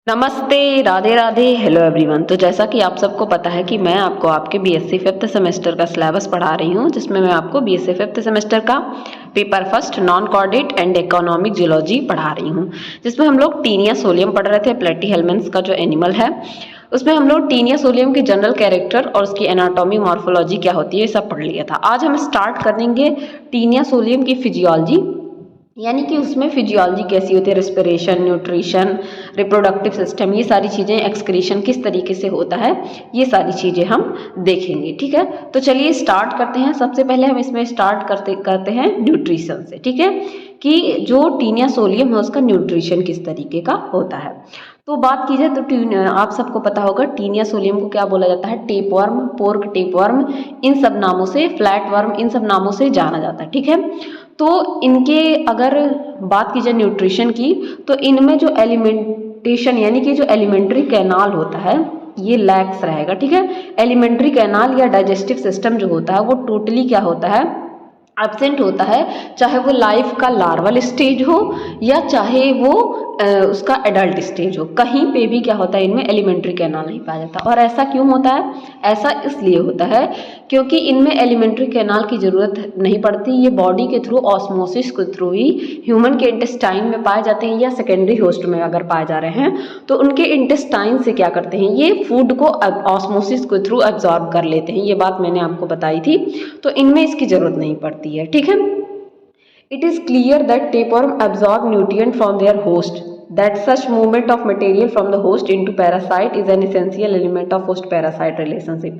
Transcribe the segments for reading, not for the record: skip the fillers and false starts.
नमस्ते, Radhe Radhe, hello everyone. तो जैसा कि आप सबको पता है कि मैं आपको आपके बीएससी फिफ्थ सेमेस्टर का सिलेबस पढ़ा रही हूँ, जिसमें मैं आपको बीएससी फिफ्थ सेमेस्टर का paper first non chordate and economic geology पढ़ा रही हूँ, जिसमें हम लोग टीनिया सोलियम पढ़ रहे थे। प्लेटीहेल्मिन्थ्स का जो एनिमल है उसमें हम लोग टीनिया सोलियम के जनरल कैरेक्टर और उसकी एनाटॉमी मॉर्फोलॉजी क्या होती है ये सब पढ़ लिया था। आज हम स्टार्ट कर देंगे टीनिया सोलियम की फिजियोलॉजी, यानी कि उसमें फिजियोलॉजी कैसी होती है, रेस्पिरेशन, न्यूट्रिशन, रिप्रोडक्टिव सिस्टम, ये सारी चीज़ें, एक्सक्रीशन किस तरीके से होता है, ये सारी चीज़ें हम देखेंगे। ठीक है, तो चलिए स्टार्ट करते हैं। सबसे पहले हम इसमें स्टार्ट करते हैं न्यूट्रिशन से। ठीक है, कि जो टीनिया सोलियम है उसका न्यूट्रिशन किस तरीके का होता है। तो बात की जाए तो आप सबको पता होगा टीनिया सोलियम को क्या बोला जाता है, टेपवर्म, पोर्क टेपवर्म, इन सब नामों से, फ्लैट वर्म, इन सब नामों से जाना जाता है। ठीक है, तो इनके अगर बात की जाए न्यूट्रिशन की, तो इनमें जो एलिमेंटेशन यानी कि जो एलिमेंट्री कैनाल होता है ये लैक्स रहेगा। ठीक है, एलिमेंट्री कैनाल या डाइजेस्टिव सिस्टम जो होता है वो टोटली क्या होता है, एब्सेंट होता है, चाहे वो लाइफ का लार्वल स्टेज हो या चाहे वो उसका एडल्ट स्टेज हो, कहीं पे भी क्या होता है, इनमें एलिमेंट्री कैनाल नहीं पाया जाता। और ऐसा क्यों होता है, ऐसा इसलिए होता है क्योंकि इनमें एलिमेंट्री कैनाल की ज़रूरत नहीं पड़ती। ये बॉडी के थ्रू, ऑस्मोसिस के थ्रू ही ह्यूमन के इंटेस्टाइन में पाए जाते हैं, या सेकेंडरी होस्ट में अगर पाए जा रहे हैं तो उनके इंटेस्टाइन से क्या करते हैं, ये फूड को ऑस्मोसिस के थ्रू एब्जॉर्ब कर लेते हैं। ये बात मैंने आपको बताई थी, तो इनमें इसकी ज़रूरत नहीं पड़ती है। ठीक है, it is clear that tapeworm absorb nutrient from their host, that such movement of material from the host into parasite is an essential element of host parasite relationship।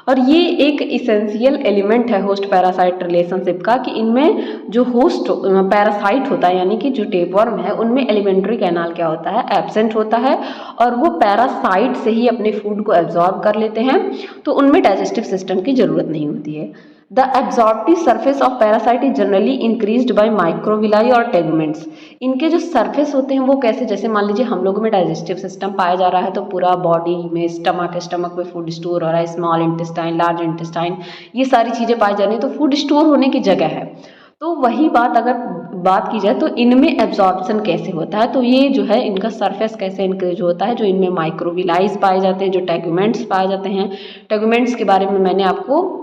और ये एक इसेंशियल एलिमेंट है होस्ट पैरासाइट रिलेशनशिप का, कि इनमें जो host parasite होता है यानी कि जो टेपवर्म है उनमें एलिमेंट्री कैनाल क्या होता है, एब्सेंट होता है, और वो पैरासाइट से ही अपने फूड को एब्जॉर्ब कर लेते हैं, तो उनमें डाइजेस्टिव सिस्टम की जरूरत नहीं होती है। The absorptive surface of parasite is generally increased by microvilli और teguments। इनके जो सरफेस होते हैं वो कैसे, जैसे मान लीजिए हम लोगों में डाइजेस्टिव सिस्टम पाया जा रहा है तो पूरा बॉडी में स्टमक में फूड स्टोर हो रहा है, स्मॉल इंटेस्टाइन, लार्ज इंटेस्टाइन, ये सारी चीज़ें पाई जा रही हैं, तो फूड स्टोर होने की जगह है। तो वही बात अगर बात की जाए तो इनमें एब्जॉर्प्शन कैसे होता है, तो ये जो है इनका सरफेस कैसे इंक्रीज होता है, जो इनमें माइक्रोविलाइज पाए जाते हैं, जो टेगुमेंट्स पाए जाते हैं, टेगुमेंट्स के बारे में मैंने आपको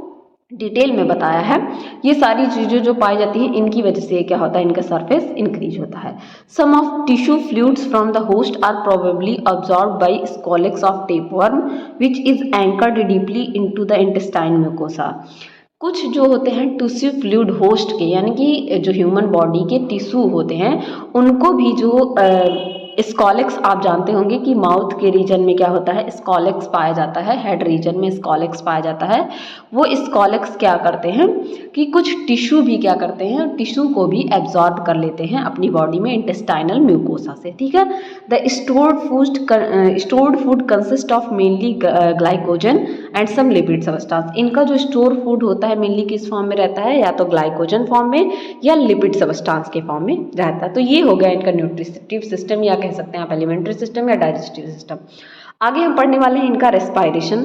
डिटेल में बताया है। ये सारी चीज़ें जो पाई जाती हैं इनकी वजह से क्या होता है, इनका सरफेस इंक्रीज होता है। Some of tissue fluids from the host are probably absorbed by scolex of tapeworm which is anchored deeply into the intestine mucosa. कुछ जो होते हैं टिश्यू फ्लूइड होस्ट के, यानी कि जो ह्यूमन बॉडी के टिश्यू होते हैं उनको भी जो स्कॉलेक्स, आप जानते होंगे कि माउथ के रीजन में क्या होता है, स्कॉलेक्स पाया जाता है, हेड रीजन में स्कॉलेक्स पाया जाता है। वो स्कॉलेक्स क्या करते हैं कि कुछ टिश्यू भी क्या करते हैं, टिश्यू को भी एब्जॉर्ब कर लेते हैं अपनी बॉडी में इंटेस्टाइनल म्यूकोसा से। ठीक है, the stored food consist of mainly glycogen and some lipid substance. इनका जो स्टोर फूड होता है मेनली किस फॉर्म में रहता है, या तो ग्लाइकोजन फॉर्म में या लिपिड सबस्टांस के फॉर्म में रहता है। तो ये हो गया इनका न्यूट्रिटिव सिस्टम, या कह सकते हैं आप एलिमेंट्री सिस्टम या डाइजेस्टिव सिस्टम। आगे हम पढ़ने वाले हैं इनका रेस्पायरेशन।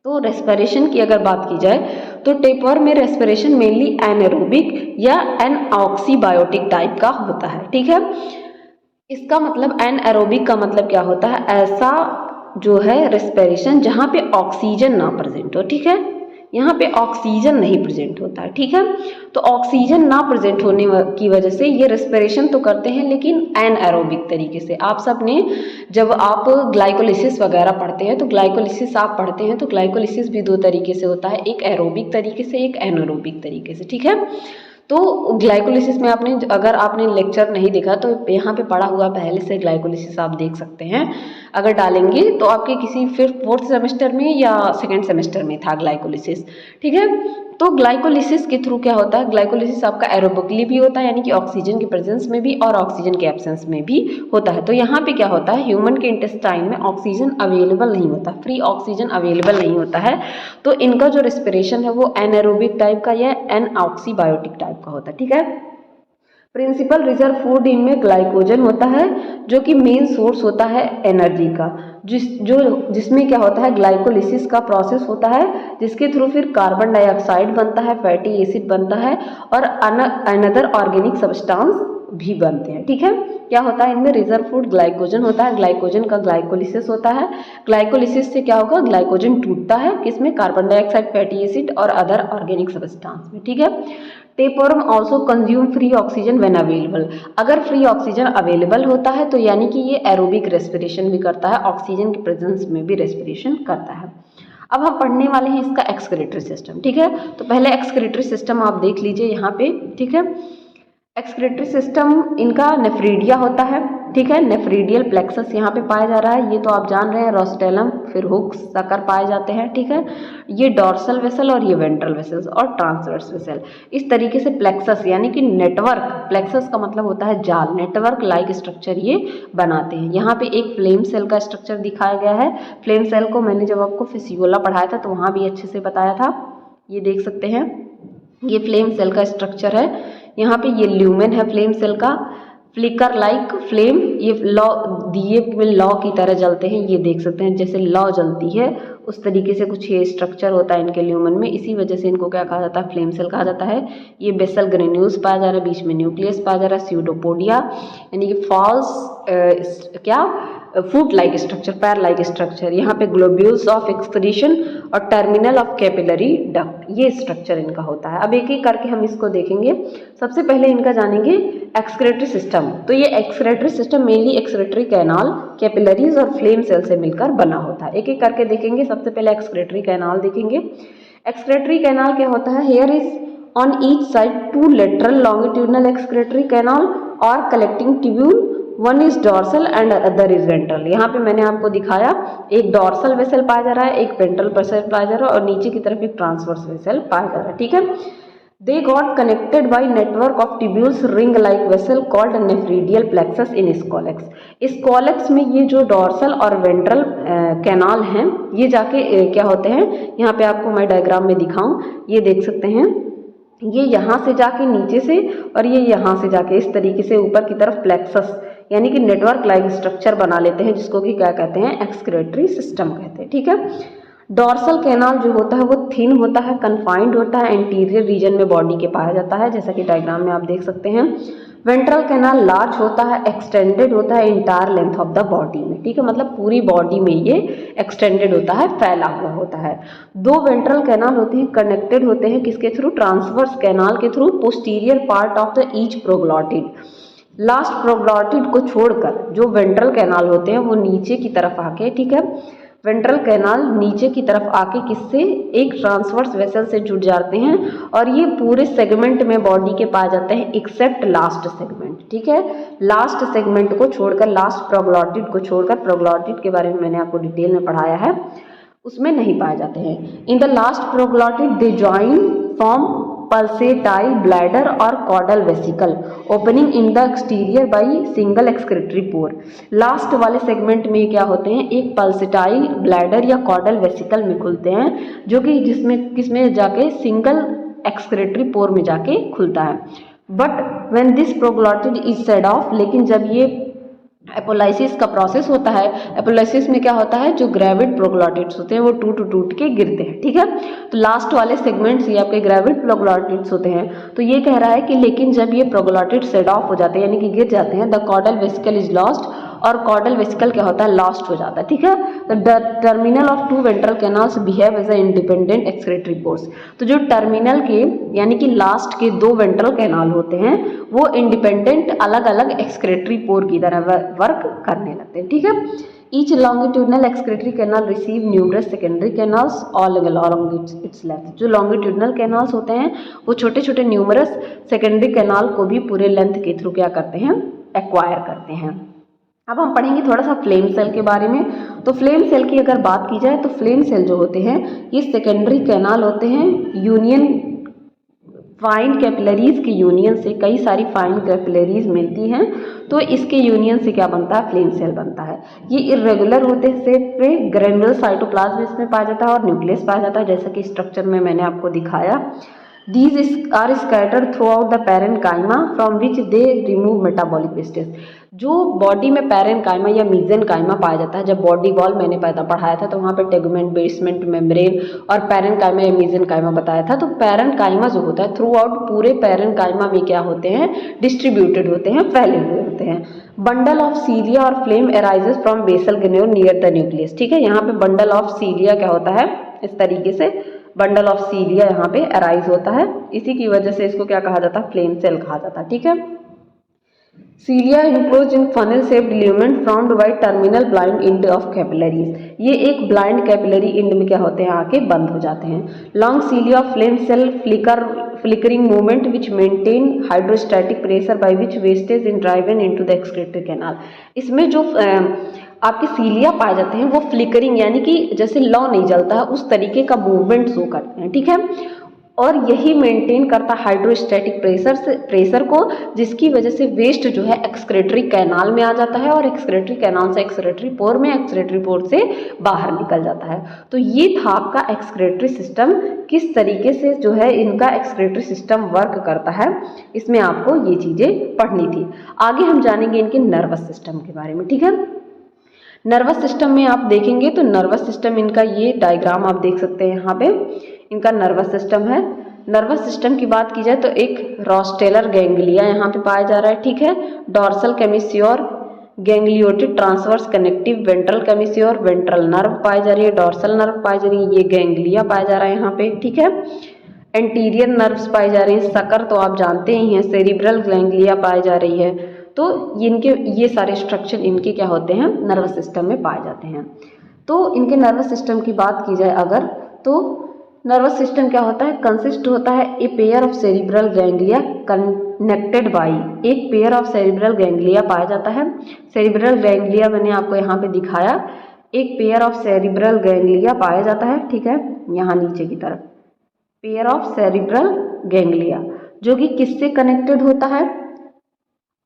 तो रेस्पिरेशन की अगर बात की जाए तो टेपवर्म में रेस्पिरेशन मेनली एनारोबिक या एनऑक्सीबायोटिक टाइप का होता है। ठीक है, इसका मतलब एनारोबिक का मतलब क्या होता है, ऐसा जो है रेस्पिरेशन जहाँ पे ऑक्सीजन ना प्रेजेंट हो। ठीक है, यहाँ पे ऑक्सीजन नहीं प्रेजेंट होता है। ठीक है, तो ऑक्सीजन ना प्रेजेंट होने की वजह से ये रेस्पिरेशन तो करते हैं लेकिन एनएरोबिक तरीके से। आप सब ने जब आप ग्लाइकोलिसिस वगैरह पढ़ते हैं तो ग्लाइकोलिसिस आप पढ़ते हैं तो ग्लाइकोलिसिस भी दो तरीके से होता है, एक एरोबिक तरीके से, एक एनारोबिक तरीके से। ठीक है, तो ग्लाइकोलिसिस में आपने, अगर आपने लेक्चर नहीं देखा तो यहाँ पे पढ़ा हुआ पहले से ग्लाइकोलिसिस आप देख सकते हैं, अगर डालेंगे तो आपके किसी फिर फोर्थ सेमेस्टर में या सेकेंड सेमेस्टर में था ग्लाइकोलिसिस। ठीक है, तो ग्लाइकोलिसिस के थ्रू क्या होता है, ग्लाइकोलिसिस आपका एरोबिकली भी होता है, यानी कि ऑक्सीजन के प्रेजेंस में भी और ऑक्सीजन के एब्सेंस में भी होता है। तो यहाँ पे क्या होता है, ह्यूमन के इंटेस्टाइन में ऑक्सीजन अवेलेबल नहीं होता, फ्री ऑक्सीजन अवेलेबल नहीं होता है, तो इनका जो रेस्पिरेशन है वो एनारोबिक टाइप का या एनऑक्सीबायोटिक टाइप का होता है। ठीक है, प्रिंसिपल रिजर्व फूड इनमें ग्लाइकोजन होता है जो कि मेन सोर्स होता है एनर्जी का, जिसमें क्या होता है, ग्लाइकोलिसिस का प्रोसेस होता है जिसके थ्रू फिर कार्बन डाइऑक्साइड बनता है, फैटी एसिड बनता है और अनदर ऑर्गेनिक सब्सटेंस भी बनते हैं। ठीक है, क्या होता है इनमें, रिजर्व फूड ग्लाइकोजन होता है, ग्लाइकोजन का ग्लाइकोलिसिस होता है। ग्लाइकोलिसिस से क्या होगा, ग्लाइकोजन टूटता है किसमें, कार्बन डाइऑक्साइड, फैटी एसिड और अदर ऑर्गेनिक सब्सटेंस में। ठीक है, tapeworm also consume free oxygen when available. अगर फ्री ऑक्सीजन अवेलेबल होता है तो यानी कि ये एरोबिक रेस्पिरेशन भी करता है, ऑक्सीजन के प्रेजेंस में भी रेस्पिरेशन करता है। अब हम पढ़ने वाले हैं इसका एक्सक्रीटरी सिस्टम। ठीक है, तो पहले एक्सक्रीटरी सिस्टम आप देख लीजिए यहाँ पे। ठीक है, एक्सक्रीटरी सिस्टम इनका नेफ्रीडिया होता है। ठीक है, नेफ्रीडियल प्लेक्सस यहाँ पे पाया जा रहा है, ये तो आप जान रहे हैं, रोस्टेलम, फिर हुक्स, सकर पाए जाते हैं। ठीक है, ये डॉर्सल वेसल और ये वेंट्रल वेसल्स और ट्रांसवर्स वेसल। इस तरीके से प्लेक्सस यानी कि नेटवर्क, प्लेक्सस का मतलब होता है जाल, नेटवर्क लाइक स्ट्रक्चर ये बनाते हैं। यहाँ पे एक फ्लेम सेल का स्ट्रक्चर दिखाया गया है। फ्लेम सेल को मैंने जब आपको फिजियोला पढ़ाया था तो वहाँ भी अच्छे से बताया था, ये देख सकते हैं, ये फ्लेम सेल का स्ट्रक्चर है। यहाँ पे ये ल्यूमेन है फ्लेम सेल का, फ्लिकर लाइक फ्लेम, ये लौ दिए में लौ की तरह जलते हैं, ये देख सकते हैं जैसे लौ जलती है उस तरीके से कुछ ये स्ट्रक्चर होता है इनके ल्यूमेन में, इसी वजह से इनको क्या कहा जाता है, फ्लेम सेल कहा जाता है। ये बेसल ग्रेन्यूल्स पाया जा रहा है, बीच में न्यूक्लियस पाया जा रहा है, स्यूडोपोडिया यानी कि फॉल्स क्या फूट लाइक स्ट्रक्चर, पैर लाइक स्ट्रक्चर, यहाँ पे ग्लोब्यूल्स ऑफ एक्सक्रीशन और टर्मिनल ऑफ कैपिलरी डक्ट, ये स्ट्रक्चर इनका होता है। अब एक एक करके हम इसको देखेंगे। सबसे पहले इनका जानेंगे एक्सक्रीटरी सिस्टम। तो ये excretory system mainly excretory canal, capillaries और फ्लेम सेल से मिलकर बना होता है। एक एक करके देखेंगे। सबसे पहले एक्सक्रीटरी कैनाल देखेंगे। एक्सक्रीटरी कैनाल क्या होता है, here is on each side two lateral longitudinal excretory canal और collecting tubule, one is dorsal and other is ventral. यहाँ पे मैंने आपको दिखाया, एक डॉर्सल वेसल पाया जा रहा है, एक वेंट्रल वेसल पाया जा रहा है और नीचे की तरफ एक ट्रांसवर्स वेसल पाया जा रहा है। ठीक है, they got connected by network of tubules ring like vessel called nephridial plexus in scolex. Scolex में ये जो डॉर्सल और वेंट्रल कैनाल हैं ये जाके क्या होते हैं, यहाँ पे आपको मैं डायग्राम में दिखाऊं, ये देख सकते हैं, ये यहाँ से जाके नीचे से और ये यहाँ से जाके इस तरीके से ऊपर की तरफ प्लेक्सस यानी कि नेटवर्क लाइक स्ट्रक्चर बना लेते हैं, जिसको कि क्या कहते हैं, एक्सक्रीटरी सिस्टम कहते हैं। ठीक है, डॉर्सल कैनाल जो होता है वो थिन होता है, कन्फाइंड होता है, एंटीरियर रीजन में बॉडी के पाया जाता है, जैसा कि डायग्राम में आप देख सकते हैं। वेंट्रल कैनाल लार्ज होता है, एक्सटेंडेड होता है entire length of the body में। ठीक है, मतलब पूरी बॉडी में ये एक्सटेंडेड होता है, फैला हुआ होता है। दो वेंट्रल कैनाल होते हैं, कनेक्टेड होते हैं किसके थ्रू, ट्रांसवर्स कैनाल के through, posterior part of the each proglottid. Last proglottid को छोड़कर जो वेंट्रल कैनाल होते हैं वो नीचे की तरफ आके, ठीक है, वेंट्रल कैनाल नीचे की तरफ आके किससे, एक ट्रांसवर्स वेसल से जुड़ जाते हैं और ये पूरे सेगमेंट में बॉडी के पाए जाते हैं एक्सेप्ट लास्ट सेगमेंट। ठीक है, लास्ट सेगमेंट को छोड़कर, लास्ट प्रोग्लॉटिड को छोड़कर, प्रोग्लॉटिड के बारे में मैंने आपको डिटेल में पढ़ाया है, उसमें नहीं पाए जाते हैं। In the last proglottid they join form pulsatile bladder और caudal vesicle opening in the exterior by single excretory pore. Last वाले सेगमेंट में क्या होते हैं, एक पल्सेटाइल ब्लैडर या कॉडल वेसिकल में खुलते हैं, जो कि जिसमें किसमें जाके, सिंगल एक्सक्रीटरी पोर में जाके खुलता है। But when this proglottid is said of, लेकिन जब ये एपोलाइसिस का प्रोसेस होता है, एपोलाइसिस में क्या होता है, जो ग्रेविड प्रोग्लॉटिड्स होते हैं वो टूट के गिरते हैं। ठीक है, तो लास्ट वाले सेगमेंट्स ये आपके ग्रेविड प्रोग्लॉटिड्स होते हैं। तो ये कह रहा है कि लेकिन जब ये प्रोग्लॉटिड सेड ऑफ हो जाते हैं यानी कि गिर जाते हैं, the caudal vesicle is lost, और कॉडल वेसिकल क्या होता है, लॉस्ट हो जाता है। ठीक है, the terminal of two ventral canals behave as a independent excretory pores. तो जो टर्मिनल के यानी कि लास्ट के दो वेंट्रल कैनाल होते हैं वो इंडिपेंडेंट अलग अलग एक्सक्रीटरी पोर की तरह वर्क करने लगते हैं। ठीक है, each longitudinal excretory canal receive numerous secondary canals all along its length. जो लॉन्गिट्यूडनल कैनाल्स होते हैं वो छोटे छोटे न्यूमरस सेकेंडरी कैनाल को भी पूरे लेंथ के थ्रू क्या करते हैं, एक्वायर करते हैं। अब हम पढ़ेंगे थोड़ा सा फ्लेम सेल के बारे में। तो फ्लेम सेल की अगर बात की जाए तो फ्लेम सेल जो होते हैं ये सेकेंडरी कैनाल होते हैं, यूनियन फाइन कैपिलरीज के यूनियन से, कई सारी फाइन कैपिलरीज मिलती हैं तो इसके यूनियन से क्या बनता है, फ्लेम सेल बनता है। ये इरेगुलर होते हैं, शेप पे ग्रेनुलर साइटोप्लाज्म इसमें पाया जाता है और न्यूक्लियस पाया जाता है, जैसा कि स्ट्रक्चर में मैंने आपको दिखाया। These are scattered throughout the parenchyma from which they remove metabolic wastes। जो बॉडी में पैरेनकाइमा या मीजेनकाइमा पाया जाता है, जब बॉडी वॉल मैंने पढ़ाया था तो वहाँ पे टेगुमेंट, बेसमेंट मेम्ब्रेन और पैरेनकाइमा या मीजेनकाइमा बताया था। तो पैरेनकाइमा जो होता है थ्रू आउट पूरे पैरेनकाइमा में क्या होते हैं, डिस्ट्रीब्यूटेड होते हैं, फैले हुए होते हैं। बंडल ऑफ सीलिया और flame arises from basal ganglion near the nucleus. ठीक है, यहाँ पे बंडल ऑफ सीलिया क्या होता है, इस तरीके से बंडल ऑफ सीलिया यहाँ पे अराइज होता है, इसी की वजह से इसको क्या कहा जाता है, फ्लेम सेल कहा जाता है। ठीक है, cilia enclose in funnel shaped lumen formed by terminal blind end of capillaries. ये एक ब्लाइंड कैपिलरी इंड में क्या होते हैं, आके बंद हो जाते हैं। Long cilia flame cell flickering movement which maintain hydrostatic pressure by which wastage in driven into the excretory canal. इसमें जो आपके सीलिया पाए जाते हैं वो फ्लिकरिंग यानी कि जैसे लौ नहीं जलता है उस तरीके का मूवमेंट शो करते हैं। ठीक है, और यही मेंटेन करता हाइड्रोस्टैटिक प्रेशर को, जिसकी वजह से वेस्ट जो है एक्सक्रेटरी कैनाल में आ जाता है और एक्सक्रेटरी कैनाल से एक्सक्रेटरी पोर में, एक्सक्रेटरी पोर से बाहर निकल जाता है। तो ये था आपका एक्सक्रेटरी सिस्टम, किस तरीके से जो है इनका एक्सक्रेटरी सिस्टम वर्क करता है, इसमें आपको ये चीज़ें पढ़नी थी। आगे हम जानेंगे इनके नर्वस सिस्टम के बारे में। ठीक है, नर्वस सिस्टम में आप देखेंगे तो नर्वस सिस्टम इनका ये डायग्राम आप देख सकते हैं, यहाँ पे इनका नर्वस सिस्टम है। नर्वस सिस्टम की बात की जाए तो एक रोस्टेलर गैंग्लिया यहाँ पे पाया जा रहा है। ठीक है, dorsal commissure ganglionated transverse connective ventral commissure ventral nerve पाई जा रही है, डॉर्सल नर्व पाई जा रही है, ये गैंग्लिया पाया जा रहा है यहाँ पे। ठीक है, एंटीरियर नर्व्स पाई जा रही हैं, सकर तो आप जानते ही हैं, सेरिब्रल गैंग्लिया पाई जा रही है। तो इनके ये सारे स्ट्रक्चर इनके क्या होते हैं, नर्वस सिस्टम में पाए जाते हैं। तो इनके नर्वस सिस्टम की बात की जाए अगर, तो नर्वस सिस्टम क्या होता है, कंसिस्ट होता है a pair of cerebral ganglia connected by, एक पेयर ऑफ सेरिब्रल गैंग्लिया पाया जाता है। सेरिब्रल गैंग्लिया मैंने आपको यहाँ पे दिखाया, एक पेयर ऑफ सेरिब्रल गैंग्लिया पाया जाता है। ठीक है, यहाँ नीचे की तरफ पेयर ऑफ सेरिब्रल गैंग्लिया जो कि किससे कनेक्टेड होता है,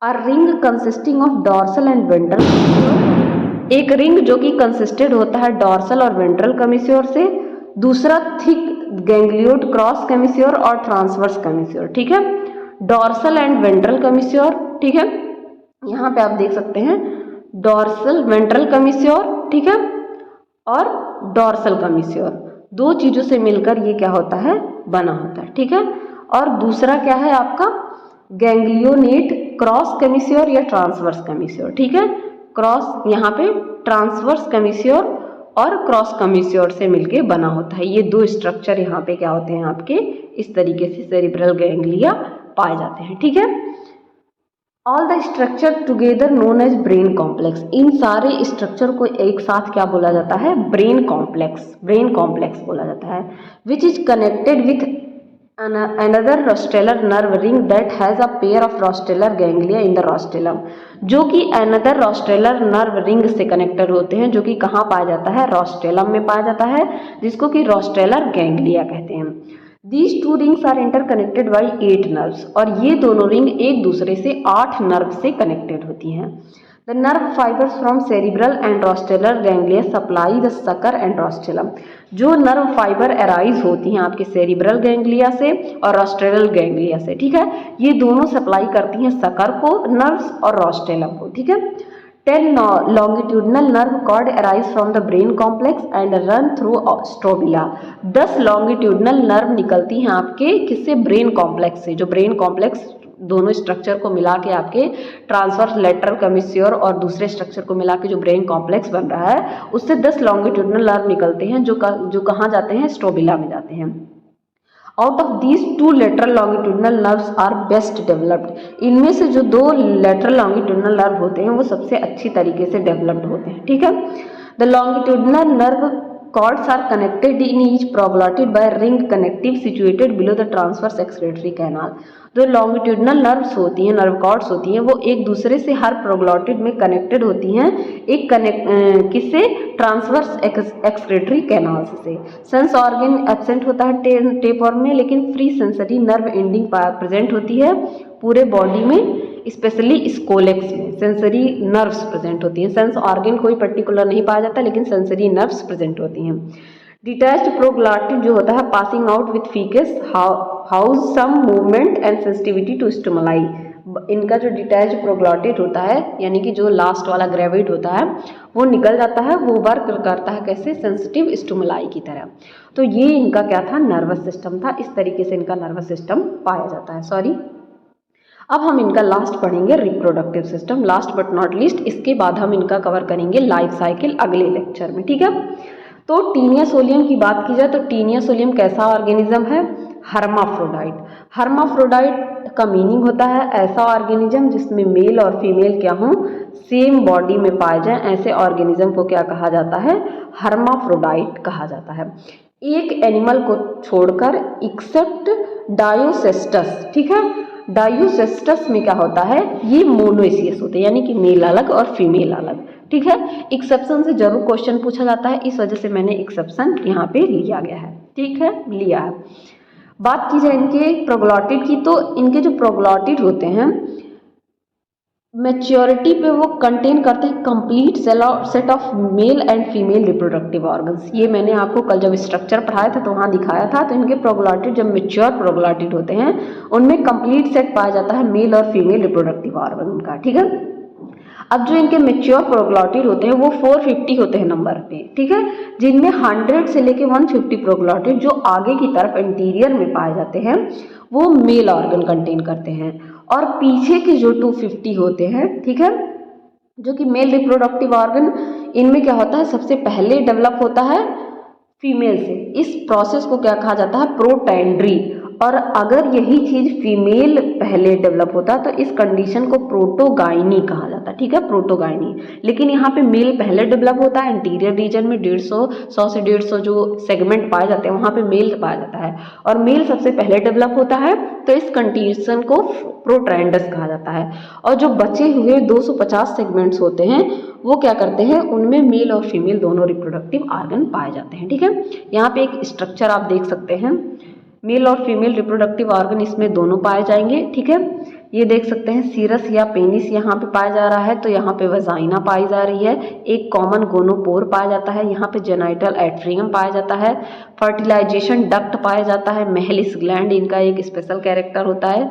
a ring consisting of dorsal and ventral, एक रिंग जो कि कंसिस्टेड होता है डॉर्सल और वेंट्रल कमिश्योर से, दूसरा थिक गैंग्लियोड क्रॉस कमिश्योर और ट्रांसवर्स कमिश्योर। ठीक है, डॉर्सल एंड वेंट्रल कमिश्योर। ठीक है, यहाँ पे आप देख सकते हैं डॉर्सल वेंट्रल कमिश्योर, ठीक है, और डॉर्सल कमिश्योर, दो चीजों से मिलकर ये क्या होता है, बना होता है। ठीक है, और दूसरा क्या है आपका गैंग्लियोनेट क्रॉस कमिश्योर या ट्रांसवर्स कमिश्योर। ठीक है, क्रॉस यहाँ पे ट्रांसवर्स कमिश्योर और क्रॉस कमिश्योर से मिलके बना होता है। ये दो स्ट्रक्चर यहाँ पे क्या होते हैं आपके, इस तरीके से सेरिब्रल गैंग्लिया पाए जाते हैं। ठीक है, all the structure together known as brain complex, इन सारे स्ट्रक्चर को एक साथ क्या बोला जाता है, ब्रेन कॉम्प्लेक्स, ब्रेन कॉम्प्लेक्स बोला जाता है। Which is connected with another rostellar nerve ring that has a pair of rostellar ganglia in the rostellum, जो कि another rostellar nerve ring से कनेक्टेड होते हैं, जो कि कहाँ पाया जाता है, रोस्टेलम में पाया जाता है, जिसको कि रोस्टेलर गैंग्लिया कहते हैं। These two rings are interconnected by 8 nerves, और ये दोनों रिंग एक दूसरे से 8 नर्व से कनेक्टेड होती हैं। The nerve fibers from cerebral and rostellar ganglia supply the sucker and rostellum, जो नर्व फाइबर अराइज होती हैं आपके सेरिब्रल गैंग्लिया से और रोस्टेलर गैंग्लिया से। ठीक है, ये दोनों सप्लाई करती हैं सकर को, नर्व्स और रोस्टेलम को। ठीक है, 10 longitudinal nerve cord arise from the brain complex and run through strobila, 10 longitudinal nerve निकलती हैं आपके किससे, ब्रेन कॉम्प्लेक्स से, जो ब्रेन कॉम्प्लेक्स दोनों स्ट्रक्चर को मिला के आपके ट्रांसवर्स लेटरल कमिश्योर और दूसरे स्ट्रक्चर को मिला के जो ब्रेन कॉम्प्लेक्स बन रहा है, उससे 10 लॉन्गिट्यूडनल नर्व निकलते हैं जो कहाँ जाते हैं, स्ट्रोबिला में जाते हैं। Out of these 2 lateral longitudinal nerves are best developed, इनमें से जो 2 लेटरल लॉन्गिट्यूडनल नर्व होते हैं वो सबसे अच्छी तरीके से डेवलप्ड होते हैं। ठीक है, the longitudinal nerve cords are connected in each proglottid by ring connective situated below the transverse excretory canal, जो लॉन्गिट्यूडनल नर्व्स होती हैं, नर्व कॉर्ड्स होती हैं, वो एक दूसरे से हर प्रोग्लॉटिड में कनेक्टेड होती हैं, एक किससे, ट्रांसवर्स एक्सक्रेटरी कैनाल से। सेंस ऑर्गन एब्सेंट होता है टेपवर्म में, लेकिन free sensory nerve ending present होती है पूरे बॉडी में, स्पेशली स्कोलेक्स में सेंसरी नर्व्स प्रेजेंट होती हैं। सेंस ऑर्गन कोई पर्टिकुलर नहीं पाया जाता, लेकिन सेंसरी नर्व्स प्रेजेंट होती हैं। डिटैच्ड प्रोग्लॉटिड जो होता है passing out with faeces has some movement and sensitivity to stimuli, इनका जो डिटैच प्रोग्लॉटिड होता है यानी कि जो लास्ट वाला ग्रेविड होता है वो निकल जाता है, वो वर्क करता है कैसे, सेंसिटिव स्टिमुलाई की तरह। तो ये इनका क्या था, नर्वस सिस्टम था। इस तरीके से इनका नर्वस सिस्टम पाया जाता है। सॉरी, अब हम इनका लास्ट पढ़ेंगे reproductive system, last but not least. इसके बाद हम इनका कवर करेंगे लाइफ साइकिल अगले लेक्चर में, ठीक है। तो टीनिया सोलियम की बात की जाए तो टीनिया सोलियम कैसा ऑर्गेनिज्म है, हर्माफ्रोडाइट। हर्माफ्रोडाइट का मीनिंग होता है ऐसा ऑर्गेनिज्म जिसमें मेल और फीमेल क्या हों, सेम बॉडी में पाए जाएं, ऐसे ऑर्गेनिज्म को क्या कहा जाता है, हर्माफ्रोडाइट कहा जाता है। एक एनिमल को छोड़कर एक्सेप्ट डायोसेस्टस, ठीक है। डायोसेस्टस में क्या होता है, ये मोनोइसियस होते हैं यानी कि मेल अलग और फीमेल अलग, ठीक है। एक्सेप्शन से जरूर क्वेश्चन पूछा जाता है, इस वजह से मैंने एक्सेप्शन यहाँ पे लिया गया है, ठीक है, लिया है। बात की जाए इनके प्रोग्लॉटिड की, तो इनके जो प्रोग्लॉटिड होते हैं मैच्योरिटी पे वो कंटेन करते हैं complete set of male and female reproductive organs. ये मैंने आपको कल जब स्ट्रक्चर पढ़ाया था तो वहाँ दिखाया था। तो इनके प्रोग्लॉटिड जब मैच्योर प्रोग्लॉटिड होते हैं उनमें कंप्लीट सेट पाया जाता है मेल और फीमेल रिप्रोडक्टिव ऑर्गन का, ठीक है। अब जो इनके मैच्योर प्रोग्लॉटिड होते हैं वो 450 होते हैं नंबर पे, ठीक है, जिनमें 100 से लेके 150 प्रोग्लॉटिड जो आगे की तरफ इंटीरियर में पाए जाते हैं वो मेल ऑर्गन कंटेन करते हैं, और पीछे के जो 250 होते हैं, ठीक है, जो कि मेल रिप्रोडक्टिव ऑर्गन, इनमें क्या होता है, सबसे पहले डेवलप होता है फीमेल से। इस प्रोसेस को क्या कहा जाता है, प्रोटेंड्री। और अगर यही चीज फीमेल पहले डेवलप होता तो इस कंडीशन को प्रोटोगाइनी कहा जाता, ठीक है, प्रोटोगाइनी। लेकिन यहाँ पे मेल पहले डेवलप होता है, इंटीरियर रीजन में 100 से 150 जो सेगमेंट पाए जाते हैं वहाँ पे मेल पाया जाता है, और मेल सबसे पहले डेवलप होता है, तो इस कंडीशन को प्रोट्रेंडस कहा जाता है। और जो बचे हुए 250 सेगमेंट्स होते हैं वो क्या करते हैं, उनमें मेल और फीमेल दोनों रिप्रोडक्टिव ऑर्गन पाए जाते हैं, ठीक है। यहाँ पे एक स्ट्रक्चर आप देख सकते हैं, मेल और फीमेल रिप्रोडक्टिव ऑर्गन इसमें दोनों पाए जाएंगे, ठीक है। ये देख सकते हैं सीरस या पेनिस यहाँ पे पाया जा रहा है, तो यहाँ पे वजाइना पाई जा रही है, एक कॉमन गोनोपोर पाया जाता है, यहाँ पे जेनाइटल एट्रियम पाया जाता है, फर्टिलाइजेशन डक्ट पाया जाता है, मेहलिस ग्लैंड इनका एक स्पेशल कैरेक्टर होता है,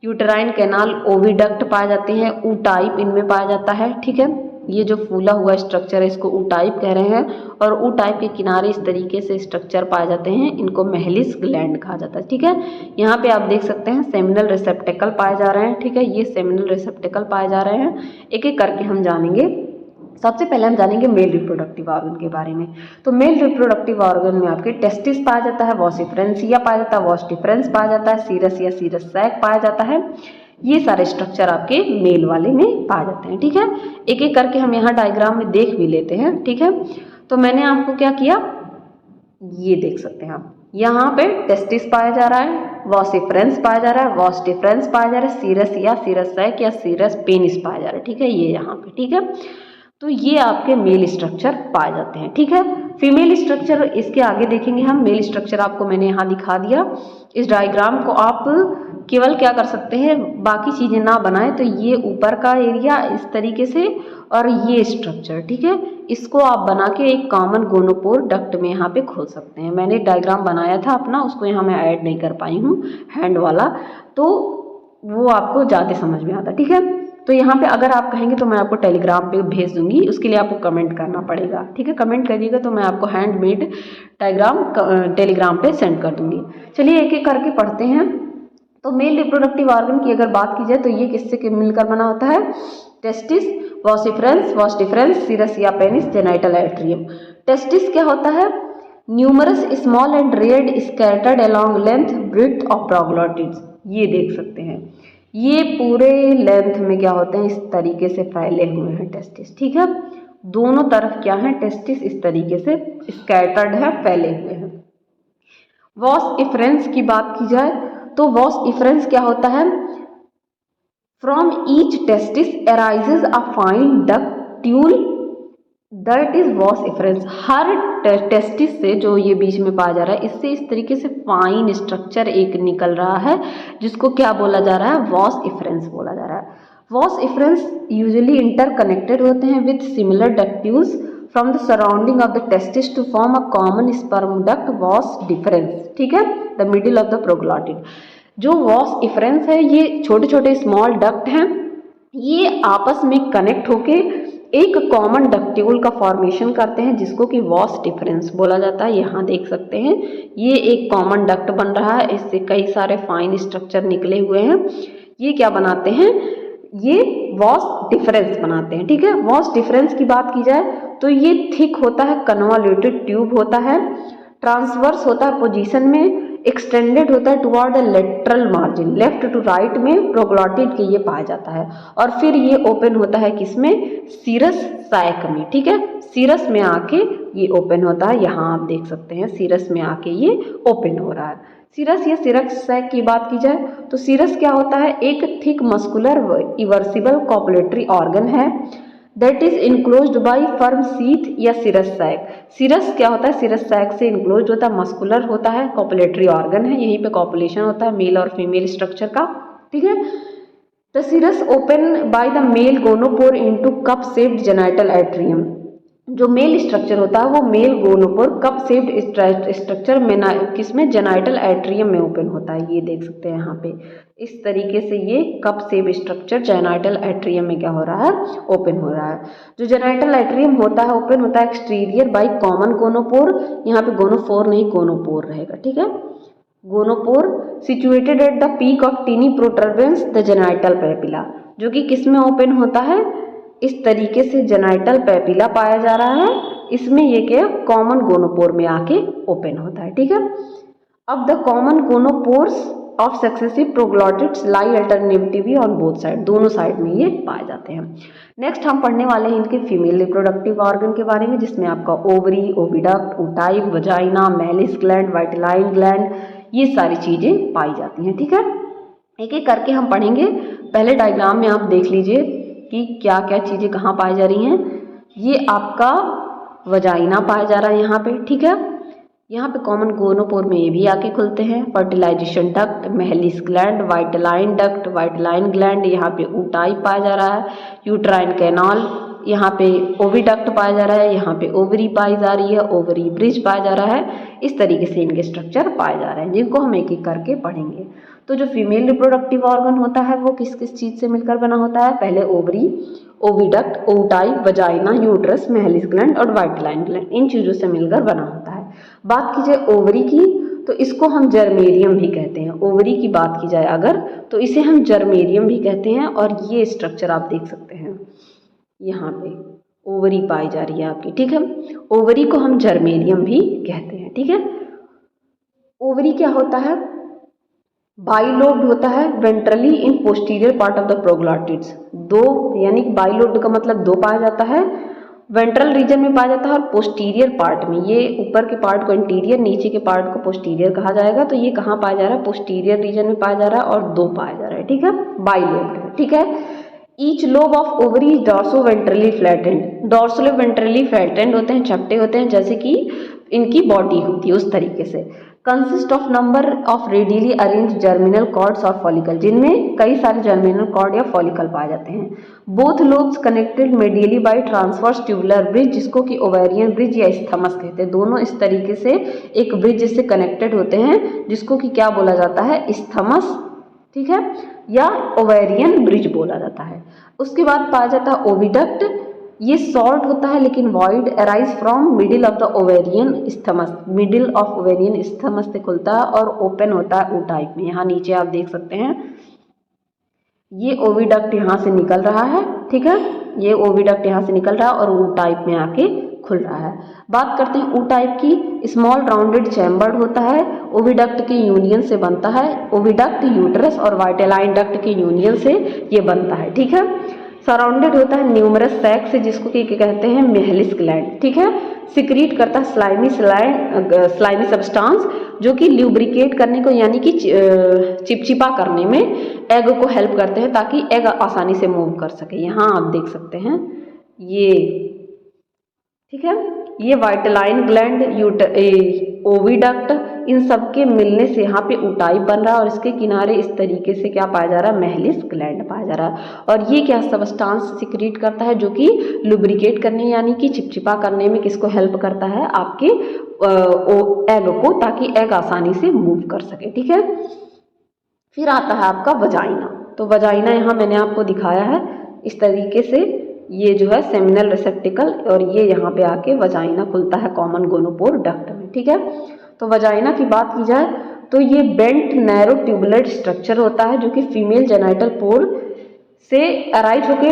यूटेराइन कैनाल ओविडक्ट पाए जाते हैं, ऊ टाइप इनमें पाया जाता है, ठीक है। ये जो फूला हुआ स्ट्रक्चर है इसको ऊ टाइप कह रहे हैं, और ऊ टाइप के किनारे इस तरीके से स्ट्रक्चर पाए जाते हैं, इनको मेहलिस ग्लैंड कहा जाता है, ठीक है। यहाँ पे आप देख सकते हैं सेमिनल रिसेप्टेकल पाए जा रहे हैं, ठीक है, ये सेमिनल रिसेप्टेकल पाए जा रहे हैं। एक एक करके हम जानेंगे। सबसे पहले हम जानेंगे मेल रिप्रोडक्टिव ऑर्गन के बारे में। तो मेल रिप्रोडक्टिव ऑर्गन में आपके टेस्टिस पाया जाता है, वॉसिफ्रेंसिया पाया जाता है, वॉस डिफरेंस पाया जाता है, सीरस या सीरस सैक पाया जाता है। ये सारे स्ट्रक्चर आपके मेल वाले में पाए जाते हैं, ठीक है। एक एक करके हम यहाँ डायग्राम में देख भी लेते हैं, ठीक है। तो मैंने आपको क्या किया, ये देख सकते हैं आप, यहाँ पे टेस्टिस पाया जा रहा है, वॉसिफ्रेंस पाया जा रहा है, वॉस डिफरेंस पाया जा रहा है, सीरस या सीरस सैक या सीरस पेनिस पाया जा रहा है, ठीक है, ये यहाँ पे, ठीक है। तो ये आपके मेल स्ट्रक्चर पाए जाते हैं, ठीक है। फीमेल स्ट्रक्चर इसके आगे देखेंगे हम। मेल स्ट्रक्चर आपको मैंने यहाँ दिखा दिया। इस डायग्राम को आप केवल क्या कर सकते हैं, बाकी चीज़ें ना बनाएं, तो ये ऊपर का एरिया इस तरीके से और ये स्ट्रक्चर, ठीक है, इसको आप बना के एक कॉमन गोनोपोर डक्ट में यहाँ पे खोल सकते हैं। मैंने डायग्राम बनाया था अपना, उसको यहाँ मैं ऐड नहीं कर पाई हूँ हैंड वाला, तो वो आपको ज़्यादा समझ में आता, ठीक है। तो यहाँ पे अगर आप कहेंगे तो मैं आपको टेलीग्राम पे भेज दूंगी, उसके लिए आपको कमेंट करना पड़ेगा, ठीक है। कमेंट करिएगा तो मैं आपको हैंडमेड डायग्राम टेलीग्राम पे सेंड कर दूंगी। चलिए एक एक करके पढ़ते हैं। तो मेल रिप्रोडक्टिव ऑर्गन की अगर बात की जाए तो ये किससे मिलकर बना होता है, टेस्टिस, वॉसिफ्रेंस, वॉस डिफरेंस, सीरस या पेनिस, जेनाइटल एट्रियम। टेस्टिस क्या होता है, numerous small and red scattered along length breadth of proglottids. ये देख सकते हैं, ये पूरे लेंथ में क्या होते हैं, इस तरीके से फैले हुए हैं टेस्टिस, ठीक है। दोनों तरफ क्या है, टेस्टिस इस तरीके से स्कैटर्ड है, फैले हुए हैं। वॉस इफरेंस की बात की जाए तो वॉस इफरेंस क्या होता है, from each testis arises a fine ductule that is vas efferens. हर टेस्टिस से जो ये बीच में पाया जा रहा है, इससे इस तरीके से फाइन स्ट्रक्चर एक निकल रहा है, जिसको क्या बोला जा रहा है, वॉस इफरेंस बोला जा रहा है। वॉस इफरेंस यूजुअली इंटरकनेक्टेड होते हैं with similar ductules from the surrounding of the testis to form a common sperm duct, vas deferens, ठीक है, the middle of the proglottid. जो वॉस इफरेंस है, ये छोटे छोटे स्मॉल डक्ट हैं, ये आपस में कनेक्ट होके एक कॉमन डक्ट्यूल का फॉर्मेशन करते हैं जिसको कि वॉस डिफरेंस बोला जाता है। यहाँ देख सकते हैं ये एक कॉमन डक्ट बन रहा है, इससे कई सारे फाइन स्ट्रक्चर निकले हुए हैं। ये क्या बनाते हैं, ये वॉस डिफरेंस बनाते हैं। ठीक है, वॉस डिफरेंस की बात की जाए तो ये थिक होता है, कन्वॉल्यूटेड ट्यूब होता है, ट्रांसवर्स होता है पोजीशन में, एक्सटेंडेड होता है toward the lateral margin, left to right में प्रोग्लॉटिड के ये पाया जाता है। और फिर ये ओपन होता है किसमें, सीरस सैक में। ठीक है, सीरस में आके ये ओपन होता है, यहाँ आप देख सकते हैं सीरस में आके ये ओपन हो रहा है। सीरस या सीरस सैक की बात की जाए तो सीरस क्या होता है, एक thick muscular eversible copulatory organ है that is enclosed by firm sheath या सिरस सैक। सिरस क्या होता है, सिरस सैक से इनक्लोज्ड होता है, मस्कुलर होता है, कॉपुलेटरी ऑर्गन है, यहीं पे कॉपुलेशन होता है मेल और फीमेल स्ट्रक्चर का। ठीक है, the cirrus open by the male gonopore into cup shaped genital atrium. जो मेल स्ट्रक्चर होता है वो male gonopore cup shaped structure में किसमें, जेनाइटल एट्रियम में ओपन होता है। ये देख सकते हैं यहाँ पे इस तरीके से ये cup shape structure genital atrium में क्या हो रहा है, ओपन हो रहा है। जो जेनाइटल एट्रियम होता है ओपन होता है एक्सटीरियर बाय कॉमन गोनोपोर, यहाँ पे गोनोफोर नहीं गोनोपोर रहेगा। ठीक है, gonopore situated at the peak of tiny protuberance the genital papilla, जो कि किस में ओपन होता है, इस तरीके से जेनाइटल पेपिला पाया जा रहा है, इसमें ये क्या कॉमन गोनोपोर में आके ओपन होता है। ठीक है, अब the common gonopores of successive proglottids lie alternatively on both side, दोनों साइड में ये पाए जाते हैं। नेक्स्ट हम पढ़ने वाले हैं इनके फीमेल रिप्रोडक्टिव ऑर्गन के बारे में, जिसमें आपका ovary, oviduct, ootype, vagina, Mehlis gland, vitelline gland, ये सारी चीजें पाई जाती हैं। ठीक है, एक एक करके हम पढ़ेंगे। पहले डायग्राम में आप देख लीजिए कि क्या क्या चीजें कहाँ पाई जा रही हैं। ये आपका वजाइना पाया जा रहा है यहाँ पे। ठीक है, यहाँ पे कॉमन गोनोपोर में ये भी आके खुलते हैं। Fertilisation duct, Mehlis gland, vitelline duct, vitelline gland, यहाँ पे ऊटाइप पाया जा रहा है, यूट्राइन कैनाल, यहाँ पे ओविडक्ट पाया जा रहा है, यहाँ पे ओवरी पाई जा रही है, ओवरी ब्रिज पाया जा रहा है। इस तरीके से इनके स्ट्रक्चर पाए जा रहे हैं जिनको हम एक एक करके पढ़ेंगे। तो जो फीमेल रिप्रोडक्टिव ऑर्गन होता है वो किस किस चीज़ से मिलकर बना होता है, पहले ovary, oviduct, ootype, vagina, uterus, Mehlis gland और वाइटेलाइन ग्लैंड, इन चीज़ों से मिलकर बना होता है। बात की जाए ओवरी की तो इसको हम जर्मेरियम भी कहते हैं। ओवरी की बात की जाए अगर तो इसे हम जर्मेरियम भी कहते हैं। और ये स्ट्रक्चर आप देख सकते हैं, यहाँ पे ओवरी पाई जा रही है आपकी। ठीक है, ओवरी को हम जर्मेरियम भी कहते हैं। ठीक है, ओवरी क्या होता है, बाइलोब्ड होता है ventrally in posterior part of the proglottids. दो यानी बाइलोब्ड का मतलब दो पाया जाता है, वेंट्रल रीजन में पाया जाता है और पोस्टीरियर पार्ट में, ये ऊपर के पार्ट को इंटीरियर, नीचे के पार्ट को पोस्टीरियर कहा जाएगा। तो ये कहाँ पाया जा रहा है, पोस्टीरियर रीजन में पाया जा रहा है और दो पाया जा रहा है। ठीक है, बाइलोब्ड है। ठीक है, each lobe of ovary is dorso ventrally flattened. Dorso ventrally flattened होते हैं, चपटे होते हैं, जैसे कि इनकी बॉडी होती है उस तरीके से। Consist of number of radially arrange germinal cords और फॉलिकल, जिनमें कई सारे जर्मिनल कॉर्ड या फॉलिकल पाए जाते हैं। Both lobes connected medially by transverse tubular bridge, जिसको कि ओवेरियन ब्रिज या स्थमस कहते हैं। दोनों इस तरीके से एक ब्रिज से कनेक्टेड होते हैं जिसको कि क्या बोला जाता है, स्थमस। ठीक है, या ओवेरियन ब्रिज बोला जाता है। उसके बाद पाया जाता है ओविडक्ट, ये शॉर्ट होता है लेकिन void, arise from middle of the ovarian isthmus, middle of ovarian isthmus से खुलता है और ओपन होता है ऊटाइप में। यहाँ नीचे आप देख सकते हैं ये ओविडक्ट यहाँ से निकल रहा है। ठीक है, ये ओविडक्ट यहाँ से निकल रहा है और ऊटाइप में आके खुल रहा है। बात करते हैं ऊटाइप की, स्मॉल राउंडेड चैम्बर्ड होता है, ओविडक्ट के यूनियन से बनता है। ओविडक्ट यूट्रस और वाइटेलाइन डक्ट के यूनियन से ये बनता है। ठीक है, सराउंडेड होता है न्यूमरस सैक से, जिसको कि कहते हैं मेहलिस ग्लैंड। ठीक है, सिक्रीट करता है स्लाइमी सब्सटेंस, जो कि ल्यूब्रिकेट करने को यानी कि चिपचिपा करने में एग को हेल्प करते हैं ताकि एग आसानी से मूव कर सके। यहाँ आप देख सकते हैं ये। ठीक है, ये वाइटेलाइन ग्लैंड, ओविडक्ट, इन सब के मिलने से यहाँ पे ऊटाइप बन रहा है और इसके किनारे इस तरीके से क्या पाया जा रहा है, मेहलिस ग्लैंड पाया जा रहा है। और ये क्या सब्सटेंस सिक्रीट करता है जो कि लुब्रिकेट करने यानी कि चिपचिपा करने में किसको हेल्प करता है, आपके एग को, ताकि एग आसानी से मूव कर सके। ठीक है, फिर आता है आपका वजाइना। तो वजाइना यहाँ मैंने आपको दिखाया है इस तरीके से, ये जो है सेमिनल रिसेप्टिकल और ये यहाँ पे आके वजाइना खुलता है कॉमन गोनोपोर डक्ट में, ठीक है। तो वजाइना की बात की जाए तो ये बेंट नैरो ट्यूबुलर स्ट्रक्चर होता है जो कि फीमेल जेनाइटल पोर से अराइज होके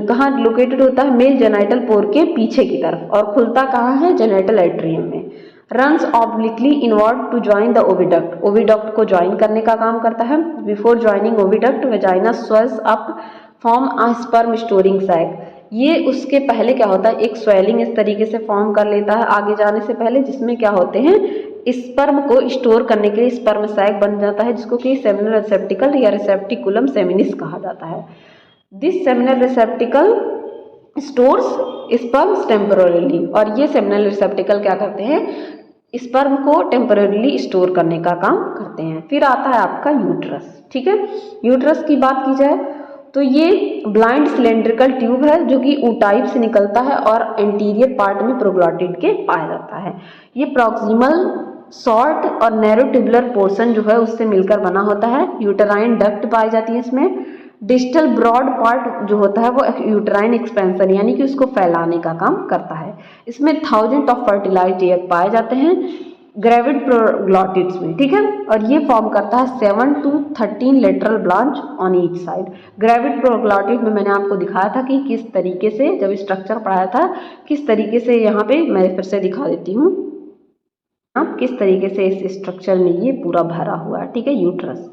कहाँ लोकेटेड होता है, मेल जेनाइटल पोर के पीछे की तरफ, और खुलता कहाँ है, जेनाइटल एट्रियम में। Runs obliquely inward to join the oviduct, oviduct को ज्वाइन करने का काम करता है। Before joining oviduct vagina swells up form a sperm storing sac, ये उसके पहले क्या होता है, एक स्वेलिंग इस तरीके से फॉर्म कर लेता है आगे जाने से पहले, जिसमें क्या होते हैं, स्पर्म को स्टोर करने के लिए स्पर्म सैक बन जाता है, जिसको कि सेमिनल रिसेप्टिकल या रिसेप्टिकुलम सेमिनिस कहा जाता है। This seminal रिसेप्टिकल stores sperms temporarily, और ये सेमिनल रिसेप्टिकल क्या करते हैं, स्पर्म को टेम्पोरली स्टोर करने का काम करते हैं। फिर आता है आपका यूट्रस, ठीक है। यूट्रस की बात की जाए तो ये ब्लाइंड सिलेंड्रिकल ट्यूब है जो कि ऊटाइप से निकलता है और एंटीरियर पार्ट में प्रोग्लॉटिड के पाया जाता है। ये प्रॉक्सिमल शॉर्ट और नैरो ट्यूबुलर पोर्शन जो है उससे मिलकर बना होता है। यूटेराइन डक्ट पाई जाती है इसमें। डिस्टल ब्रॉड पार्ट जो होता है वो यूटेराइन एक्सपेंशन यानी कि उसको फैलाने का काम करता है। इसमें 1000 ऑफ फर्टिलाइज्ड एग पाए जाते हैं ग्रेविड प्रोग्लॉटिड्स में, ठीक है। और ये फॉर्म करता है 7 to 13 lateral branch on each side. Gravid proglottid में मैंने आपको दिखाया था कि किस तरीके से, जब स्ट्रक्चर पढ़ाया था किस तरीके से, यहाँ पे मैं फिर से दिखा देती हूँ आप किस तरीके से इस स्ट्रक्चर में ये पूरा भरा हुआ है, ठीक है। यूट्रस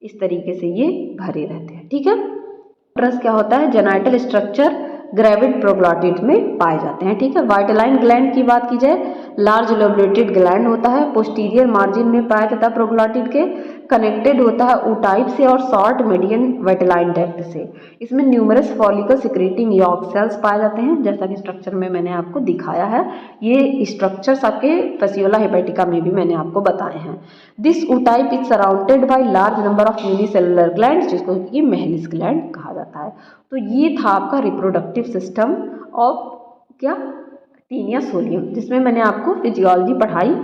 इस तरीके से ये भरे रहते हैं, ठीक है। यूट्रस क्या होता है, जेनाइटल स्ट्रक्चर ग्रेविड प्रोग्लॉटिड में पाए जाते हैं, ठीक है। वाइटलाइन ग्लैंड की बात की जाए, लार्ज लोबलेटेड ग्लैंड होता है, पोस्टीरियर मार्जिन में पाया जाता है प्रोग्लॉटिड के, कनेक्टेड होता है ऊटाइप से और शॉर्ट मीडियन वाइटलाइन डक्ट से। इसमें numerous follicle secreting yolk cells पाए जाते हैं, जैसा कि स्ट्रक्चर में मैंने आपको दिखाया है। ये स्ट्रक्चर्स आपके फैसियोला हेपेटिका में भी मैंने आपको बताए हैं। This ootype is surrounded by large number of unicellular gland, जिसको कि मेहलिस ग्लैंड कहा जाता है। तो ये था आपका रिप्रोडक्टिव सिस्टम ऑफ क्या, टीनिया सोलियम, जिसमें मैंने आपको फिजियोलॉजी पढ़ाई।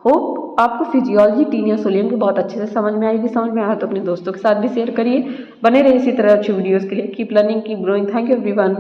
होप आपको फिजियोलॉजी टीनिया सोलियम की बहुत अच्छे से समझ में आएगी। समझ में आया तो अपने दोस्तों के साथ भी शेयर करिए। बने रहिए इसी तरह अच्छी वीडियोस के लिए। Keep learning, keep growing. Thank you everyone.